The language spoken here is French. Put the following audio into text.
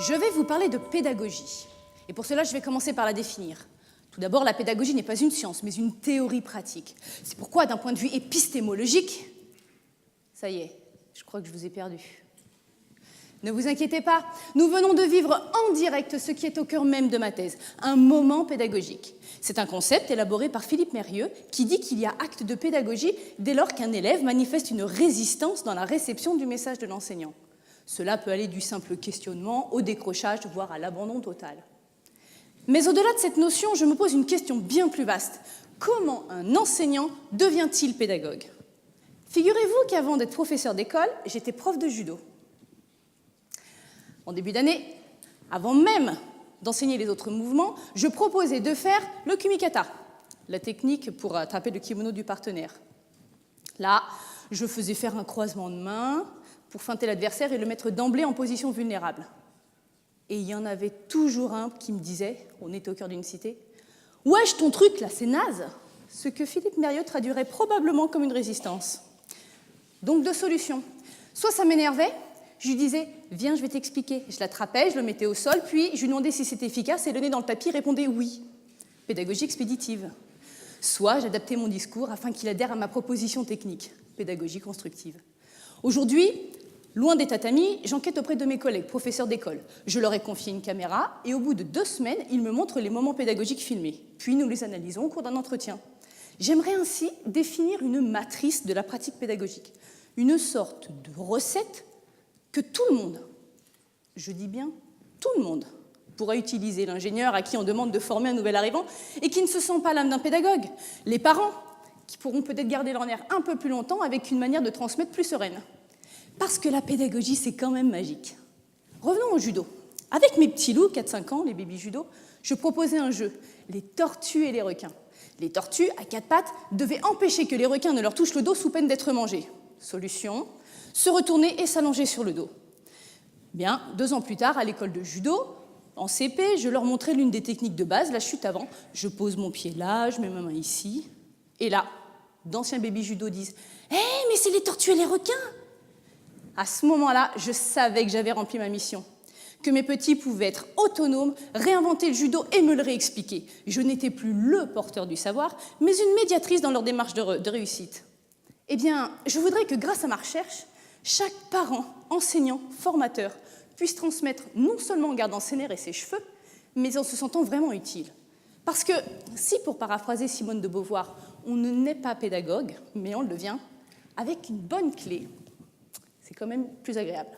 Je vais vous parler de pédagogie. Et pour cela, je vais commencer par la définir. Tout d'abord, la pédagogie n'est pas une science, mais une théorie pratique. C'est pourquoi, d'un point de vue épistémologique, ça y est, je crois que je vous ai perdu. Ne vous inquiétez pas, nous venons de vivre en direct ce qui est au cœur même de ma thèse, un moment pédagogique. C'est un concept élaboré par Philippe Mérieux qui dit qu'il y a acte de pédagogie dès lors qu'un élève manifeste une résistance dans la réception du message de l'enseignant. Cela peut aller du simple questionnement au décrochage, voire à l'abandon total. Mais au-delà de cette notion, je me pose une question bien plus vaste. Comment un enseignant devient-il pédagogue ? Figurez-vous qu'avant d'être professeur d'école, j'étais prof de judo. En début d'année, avant même d'enseigner les autres mouvements, je proposais de faire le kumikata, la technique pour attraper le kimono du partenaire. Là, je faisais faire un croisement de mains pour feinter l'adversaire et le mettre d'emblée en position vulnérable. Et il y en avait toujours un qui me disait, on était au cœur d'une cité, « Wesh, ton truc là, c'est naze !» Ce que Philippe Mérieux traduirait probablement comme une résistance. Donc deux solutions. Soit ça m'énervait, je lui disais « Viens, je vais t'expliquer ». Je l'attrapais, je le mettais au sol, puis je lui demandais si c'était efficace et le nez dans le tapis répondait « Oui ». Pédagogie expéditive. Soit j'adaptais mon discours afin qu'il adhère à ma proposition technique. Pédagogie constructive. Aujourd'hui, loin des tatamis, j'enquête auprès de mes collègues, professeurs d'école. Je leur ai confié une caméra et au bout de 2 semaines, ils me montrent les moments pédagogiques filmés. Puis nous les analysons au cours d'un entretien. J'aimerais ainsi définir une matrice de la pratique pédagogique, une sorte de recette que tout le monde, je dis bien tout le monde, pourra utiliser. L'ingénieur à qui on demande de former un nouvel arrivant et qui ne se sent pas l'âme d'un pédagogue. Les parents, qui pourront peut-être garder leur nerf un peu plus longtemps avec une manière de transmettre plus sereine. Parce que la pédagogie, c'est quand même magique. Revenons au judo. Avec mes petits loups, 4-5 ans, les bébés judo, je proposais un jeu, les tortues et les requins. Les tortues, à 4 pattes, devaient empêcher que les requins ne leur touchent le dos sous peine d'être mangés. Solution, se retourner et s'allonger sur le dos. Bien, 2 ans plus tard, à l'école de judo, en CP, je leur montrais l'une des techniques de base, la chute avant. Je pose mon pied là, je mets ma main ici. Et là, d'anciens bébés judo disent « Hé, mais c'est les tortues et les requins !» À ce moment-là, je savais que j'avais rempli ma mission, que mes petits pouvaient être autonomes, réinventer le judo et me le réexpliquer. Je n'étais plus le porteur du savoir, mais une médiatrice dans leur démarche de réussite. Eh bien, je voudrais que grâce à ma recherche, chaque parent, enseignant, formateur puisse transmettre non seulement en gardant ses nerfs et ses cheveux, mais en se sentant vraiment utile. Parce que si, pour paraphraser Simone de Beauvoir, on ne naît pas pédagogue, mais on le devient, avec une bonne clé, c'est quand même plus agréable.